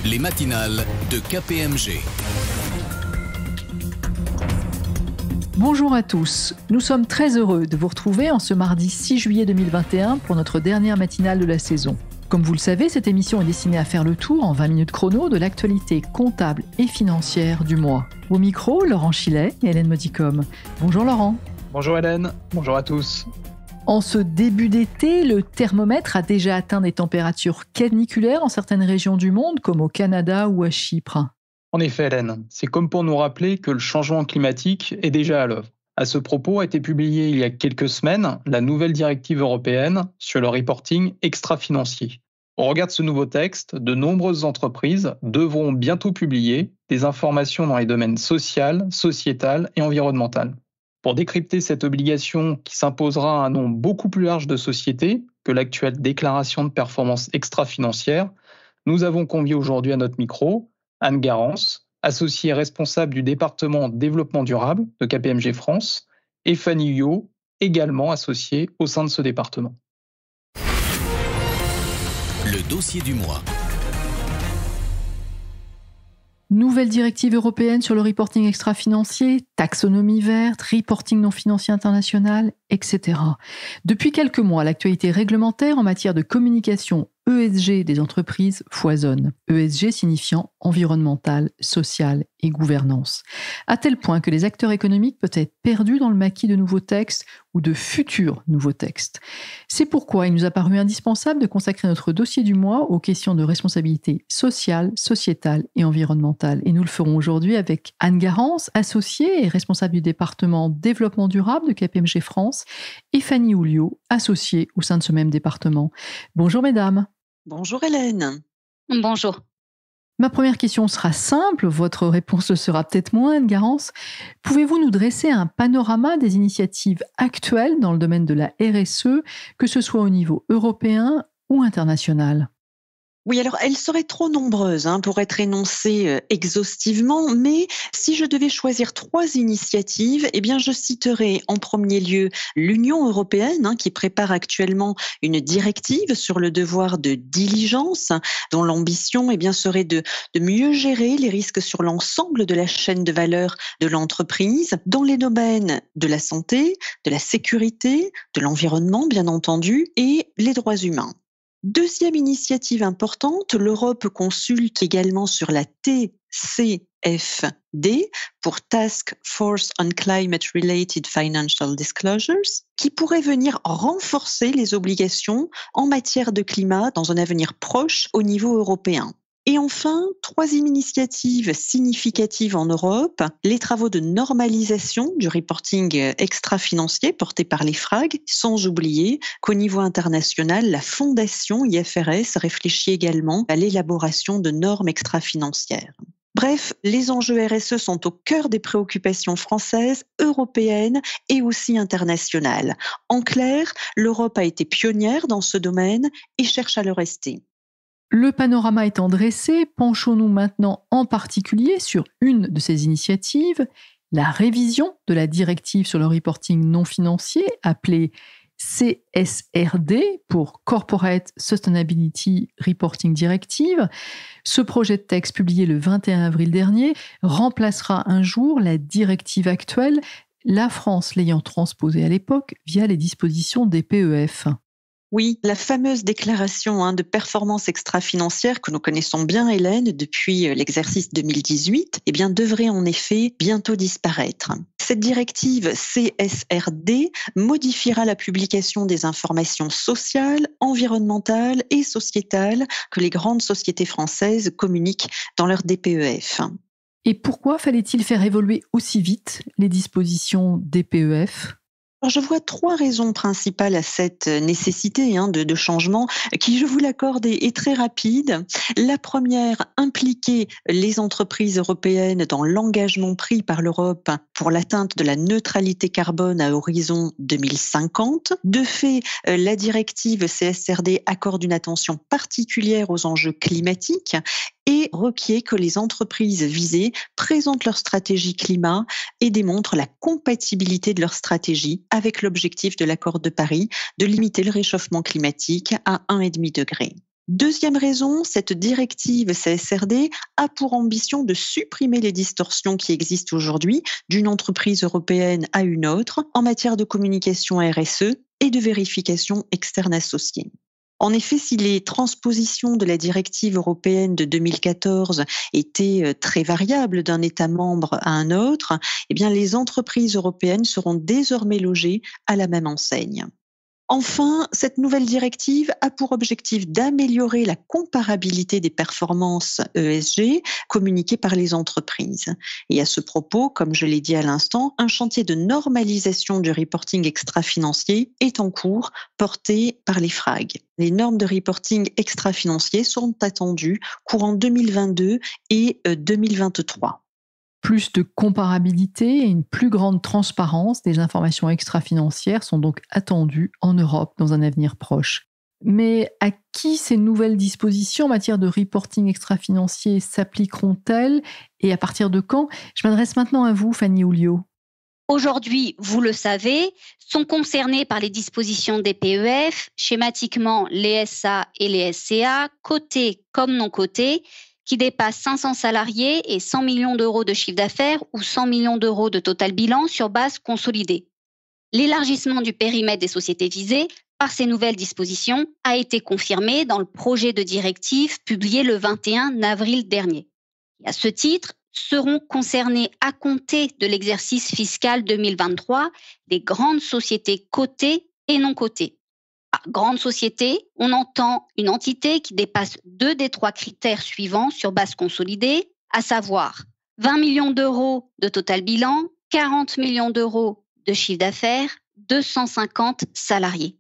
Les matinales de KPMG. Bonjour à tous, nous sommes très heureux de vous retrouver en ce mardi 6 juillet 2021 pour notre dernière matinale de la saison. Comme vous le savez, cette émission est destinée à faire le tour en 20 minutes chrono de l'actualité comptable et financière du mois. Au micro, Laurent Chilet et Hélène Modicom. Bonjour Laurent. Bonjour Hélène, bonjour à tous. En ce début d'été, le thermomètre a déjà atteint des températures caniculaires en certaines régions du monde, comme au Canada ou à Chypre. En effet Hélène, c'est comme pour nous rappeler que le changement climatique est déjà à l'œuvre. À ce propos a été publiée il y a quelques semaines la nouvelle directive européenne sur le reporting extra-financier. Au regard de ce nouveau texte, de nombreuses entreprises devront bientôt publier des informations dans les domaines social, sociétal et environnemental. Pour décrypter cette obligation qui s'imposera à un nombre beaucoup plus large de sociétés que l'actuelle déclaration de performance extra-financière, nous avons convié aujourd'hui à notre micro Anne Garance, associée responsable du département développement durable de KPMG France, et Fanny Huyot, également associée au sein de ce département. Le dossier du mois. Nouvelle directive européenne sur le reporting extra-financier, taxonomie verte, reporting non financier international, etc. Depuis quelques mois, l'actualité réglementaire en matière de communication ESG des entreprises foisonne. ESG signifiant environnemental, social et gouvernance. À tel point que les acteurs économiques peuvent être perdus dans le maquis de nouveaux textes ou de futurs nouveaux textes. C'est pourquoi il nous a paru indispensable de consacrer notre dossier du mois aux questions de responsabilité sociale, sociétale et environnementale. Et nous le ferons aujourd'hui avec Anne Garance, associée et responsable du département développement durable de KPMG France, et Fanny Huyot, associée au sein de ce même département. Bonjour mesdames. Bonjour Hélène. Bonjour. Ma première question sera simple, votre réponse le sera peut-être moins, Anne Garance. Pouvez-vous nous dresser un panorama des initiatives actuelles dans le domaine de la RSE, que ce soit au niveau européen ou international ? Oui, alors elles seraient trop nombreuses pour être énoncées exhaustivement, mais si je devais choisir 3 initiatives, eh bien je citerai en premier lieu l'Union européenne qui prépare actuellement une directive sur le devoir de diligence, dont l'ambition serait de mieux gérer les risques sur l'ensemble de la chaîne de valeur de l'entreprise, dans les domaines de la santé, de la sécurité, de l'environnement bien entendu, et les droits humains. Deuxième initiative importante, l'Europe consulte également sur la TCFD pour Task Force on Climate-Related Financial Disclosures, qui pourrait venir renforcer les obligations en matière de climat dans un avenir proche au niveau européen. Et enfin, troisième initiative significative en Europe, les travaux de normalisation du reporting extra-financier portés par l'EFRAG, sans oublier qu'au niveau international, la fondation IFRS réfléchit également à l'élaboration de normes extra-financières. Bref, les enjeux RSE sont au cœur des préoccupations françaises, européennes et aussi internationales. En clair, l'Europe a été pionnière dans ce domaine et cherche à le rester. Le panorama étant dressé, penchons-nous maintenant en particulier sur une de ces initiatives, la révision de la directive sur le reporting non financier, appelée CSRD pour Corporate Sustainability Reporting Directive. Ce projet de texte publié le 21 avril dernier remplacera un jour la directive actuelle, la France l'ayant transposée à l'époque via les dispositions des PEF. Oui, la fameuse déclaration de performance extra-financière que nous connaissons bien, Hélène, depuis l'exercice 2018, devrait en effet bientôt disparaître. Cette directive CSRD modifiera la publication des informations sociales, environnementales et sociétales que les grandes sociétés françaises communiquent dans leur DPEF. Et pourquoi fallait-il faire évoluer aussi vite les dispositions des PEF ? Alors, je vois 3 raisons principales à cette nécessité de changement qui, je vous l'accorde, est très rapide. La première, impliquer les entreprises européennes dans l'engagement pris par l'Europe pour l'atteinte de la neutralité carbone à horizon 2050. De fait, la directive CSRD accorde une attention particulière aux enjeux climatiques et requiert que les entreprises visées présentent leur stratégie climat et démontrent la compatibilité de leur stratégie avec l'objectif de l'accord de Paris de limiter le réchauffement climatique à 1,5 degré. Deuxième raison, cette directive CSRD a pour ambition de supprimer les distorsions qui existent aujourd'hui d'une entreprise européenne à une autre en matière de communication RSE et de vérification externe associée. En effet, si les transpositions de la directive européenne de 2014 étaient très variables d'un État membre à un autre, eh bien, les entreprises européennes seront désormais logées à la même enseigne. Enfin, cette nouvelle directive a pour objectif d'améliorer la comparabilité des performances ESG communiquées par les entreprises. Et à ce propos, comme je l'ai dit à l'instant, un chantier de normalisation du reporting extra-financier est en cours, porté par les FRAG. Les normes de reporting extra-financier sont attendues courant 2022 et 2023. Plus de comparabilité et une plus grande transparence des informations extra-financières sont donc attendues en Europe dans un avenir proche. Mais à qui ces nouvelles dispositions en matière de reporting extra-financier s'appliqueront-elles et à partir de quand ? Je m'adresse maintenant à vous, Fanny Oulliot. Aujourd'hui, vous le savez, sont concernés par les dispositions des PEF, schématiquement les SA et les SCA, cotés comme non cotés, qui dépasse 500 salariés et 100 millions d'euros de chiffre d'affaires ou 100 millions d'euros de total bilan sur base consolidée. L'élargissement du périmètre des sociétés visées par ces nouvelles dispositions a été confirmé dans le projet de directive publié le 21 avril dernier. Et à ce titre, seront concernés à compter de l'exercice fiscal 2023 les grandes sociétés cotées et non cotées. Grande société, on entend une entité qui dépasse 2 des 3 critères suivants sur base consolidée, à savoir 20 millions d'euros de total bilan, 40 millions d'euros de chiffre d'affaires, 250 salariés.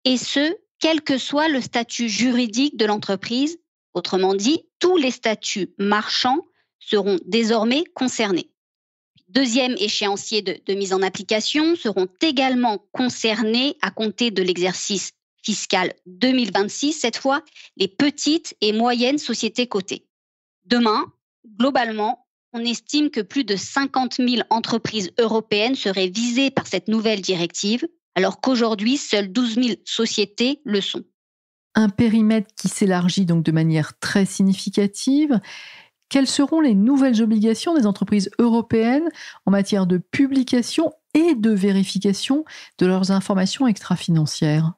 Et ce, quel que soit le statut juridique de l'entreprise. Autrement dit, tous les statuts marchands seront désormais concernés. Deuxième échéancier de mise en application seront également concernés à compter de l'exercice fiscal 2026, cette fois, les petites et moyennes sociétés cotées. Demain, globalement, on estime que plus de 50 000 entreprises européennes seraient visées par cette nouvelle directive, alors qu'aujourd'hui, seules 12 000 sociétés le sont. Un périmètre qui s'élargit donc de manière très significative. Quelles seront les nouvelles obligations des entreprises européennes en matière de publication et de vérification de leurs informations extra-financières ?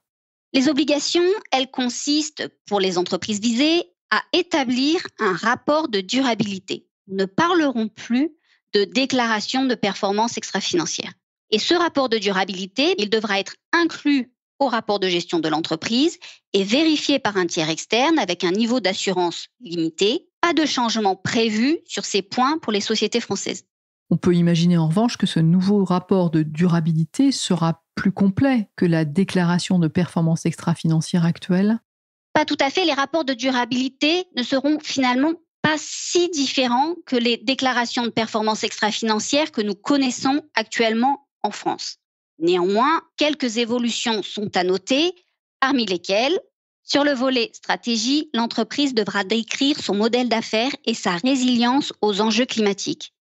Les obligations, elles consistent, pour les entreprises visées, à établir un rapport de durabilité. Nous ne parlerons plus de déclaration de performance extra-financière. Et ce rapport de durabilité, il devra être inclus au rapport de gestion de l'entreprise et vérifié par un tiers externe avec un niveau d'assurance limité. Pas de changement prévu sur ces points pour les sociétés françaises. On peut imaginer en revanche que ce nouveau rapport de durabilité sera plus complet que la déclaration de performance extra-financière actuelle. Pas tout à fait, les rapports de durabilité ne seront finalement pas si différents que les déclarations de performance extra-financière que nous connaissons actuellement en France. Néanmoins, quelques évolutions sont à noter, parmi lesquelles, sur le volet stratégie, l'entreprise devra décrire son modèle d'affaires et sa résilience aux enjeux climatiques.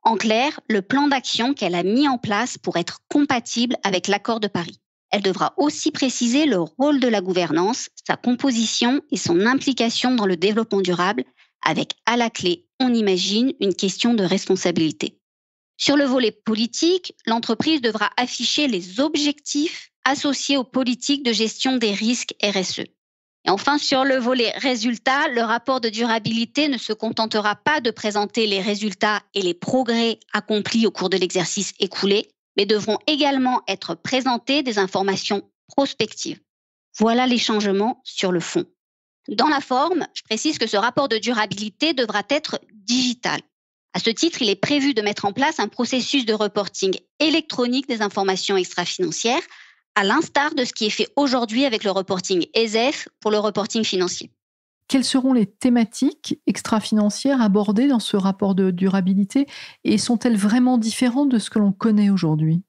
En clair, le plan d'action qu'elle a mis en place pour être compatible avec l'accord de Paris. Elle devra aussi préciser le rôle de la gouvernance, sa composition et son implication dans le développement durable, avec à la clé, on imagine, une question de responsabilité. Sur le volet politique, l'entreprise devra afficher les objectifs associés aux politiques de gestion des risques RSE. Et enfin, sur le volet résultats, le rapport de durabilité ne se contentera pas de présenter les résultats et les progrès accomplis au cours de l'exercice écoulé, mais devront également être présentées des informations prospectives. Voilà les changements sur le fond. Dans la forme, je précise que ce rapport de durabilité devra être digital. À ce titre, il est prévu de mettre en place un processus de reporting électronique des informations extra-financières, à l'instar de ce qui est fait aujourd'hui avec le reporting ESEF pour le reporting financier. Quelles seront les thématiques extra-financières abordées dans ce rapport de durabilité et sont-elles vraiment différentes de ce que l'on connaît aujourd'hui ?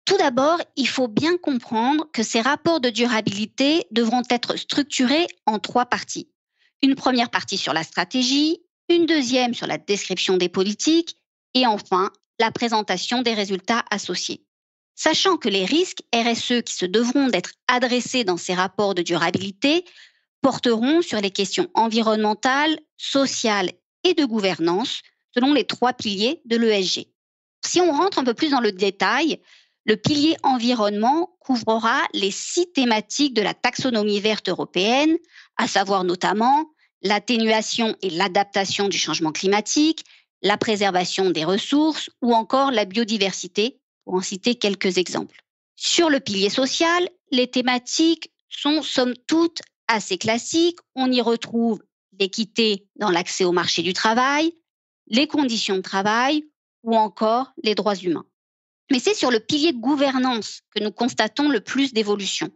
Tout d'abord, il faut bien comprendre que ces rapports de durabilité devront être structurés en 3 parties. Une première partie sur la stratégie, une deuxième sur la description des politiques et enfin la présentation des résultats associés. Sachant que les risques RSE qui se devront d'être adressés dans ces rapports de durabilité porteront sur les questions environnementales, sociales et de gouvernance, selon les 3 piliers de l'ESG. Si on rentre un peu plus dans le détail, le pilier environnement couvrira les 6 thématiques de la taxonomie verte européenne, à savoir notamment l'atténuation et l'adaptation du changement climatique, la préservation des ressources ou encore la biodiversité, pour en citer quelques exemples. Sur le pilier social, les thématiques sont somme toute assez classiques. On y retrouve l'équité dans l'accès au marché du travail, les conditions de travail ou encore les droits humains. Mais c'est sur le pilier de gouvernance que nous constatons le plus d'évolution.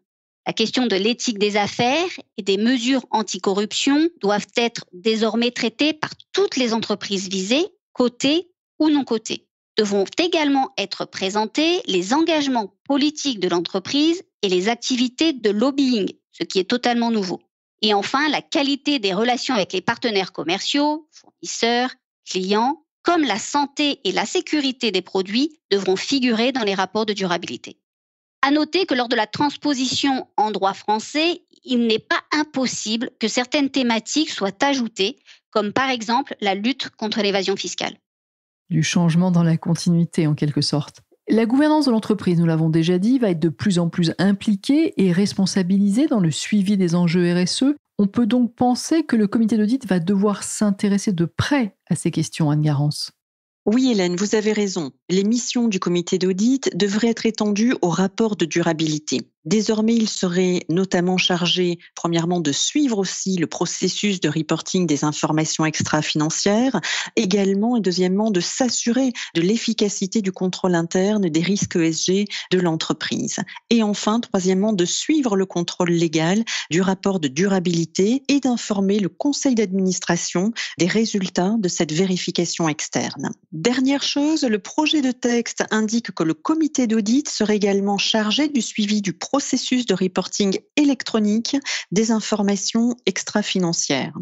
La question de l'éthique des affaires et des mesures anticorruption doivent être désormais traitées par toutes les entreprises visées, cotées ou non cotées. Devront également être présentés les engagements politiques de l'entreprise et les activités de lobbying, ce qui est totalement nouveau. Et enfin, la qualité des relations avec les partenaires commerciaux, fournisseurs, clients, comme la santé et la sécurité des produits devront figurer dans les rapports de durabilité. À noter que lors de la transposition en droit français, il n'est pas impossible que certaines thématiques soient ajoutées, comme par exemple la lutte contre l'évasion fiscale. Du changement dans la continuité, en quelque sorte. La gouvernance de l'entreprise, nous l'avons déjà dit, va être de plus en plus impliquée et responsabilisée dans le suivi des enjeux RSE. On peut donc penser que le comité d'audit va devoir s'intéresser de près à ces questions, Anne Garance. Oui, Hélène, vous avez raison. Les missions du comité d'audit devraient être étendues au rapport de durabilité. Désormais, il serait notamment chargé, premièrement, de suivre aussi le processus de reporting des informations extra-financières, également et deuxièmement, de s'assurer de l'efficacité du contrôle interne des risques ESG de l'entreprise. Et enfin, troisièmement, de suivre le contrôle légal du rapport de durabilité et d'informer le conseil d'administration des résultats de cette vérification externe. Dernière chose, le projet de texte indique que le comité d'audit serait également chargé du suivi du processus de reporting électronique des informations extra-financières.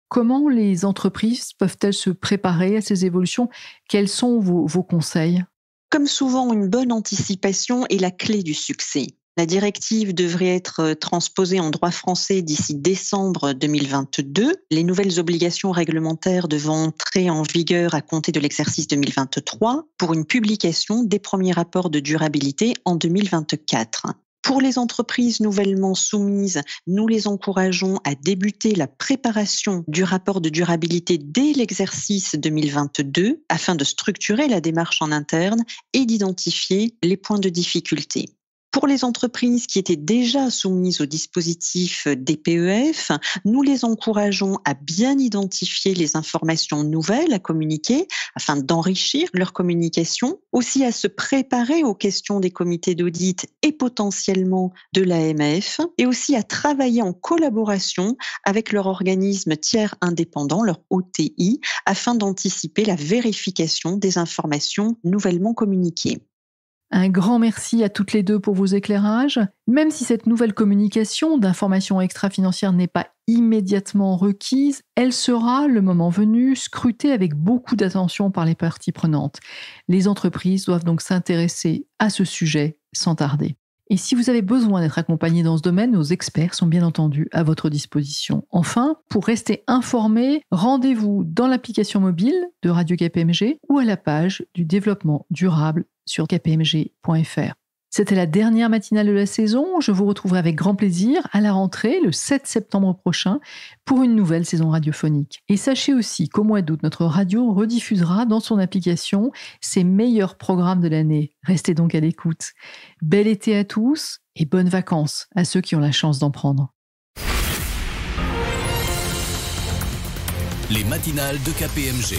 Comment les entreprises peuvent-elles se préparer à ces évolutions ? Quels sont vos conseils ? Comme souvent, une bonne anticipation est la clé du succès. La directive devrait être transposée en droit français d'ici décembre 2022. Les nouvelles obligations réglementaires devront entrer en vigueur à compter de l'exercice 2023 pour une publication des premiers rapports de durabilité en 2024. Pour les entreprises nouvellement soumises, nous les encourageons à débuter la préparation du rapport de durabilité dès l'exercice 2022 afin de structurer la démarche en interne et d'identifier les points de difficulté. Pour les entreprises qui étaient déjà soumises au dispositif DPEF, nous les encourageons à bien identifier les informations nouvelles à communiquer afin d'enrichir leur communication, aussi à se préparer aux questions des comités d'audit et potentiellement de l'AMF, et aussi à travailler en collaboration avec leur organisme tiers indépendant, leur OTI, afin d'anticiper la vérification des informations nouvellement communiquées. Un grand merci à toutes les deux pour vos éclairages. Même si cette nouvelle communication d'informations extra-financières n'est pas immédiatement requise, elle sera, le moment venu, scrutée avec beaucoup d'attention par les parties prenantes. Les entreprises doivent donc s'intéresser à ce sujet sans tarder. Et si vous avez besoin d'être accompagné dans ce domaine, nos experts sont bien entendu à votre disposition. Enfin, pour rester informé, rendez-vous dans l'application mobile de Radio KPMG ou à la page du développement durable sur kpmg.fr. C'était la dernière matinale de la saison. Je vous retrouverai avec grand plaisir à la rentrée, le 7 septembre prochain, pour une nouvelle saison radiophonique. Et sachez aussi qu'au mois d'août, notre radio rediffusera dans son application ses meilleurs programmes de l'année. Restez donc à l'écoute. Bel été à tous et bonnes vacances à ceux qui ont la chance d'en prendre. Les matinales de KPMG.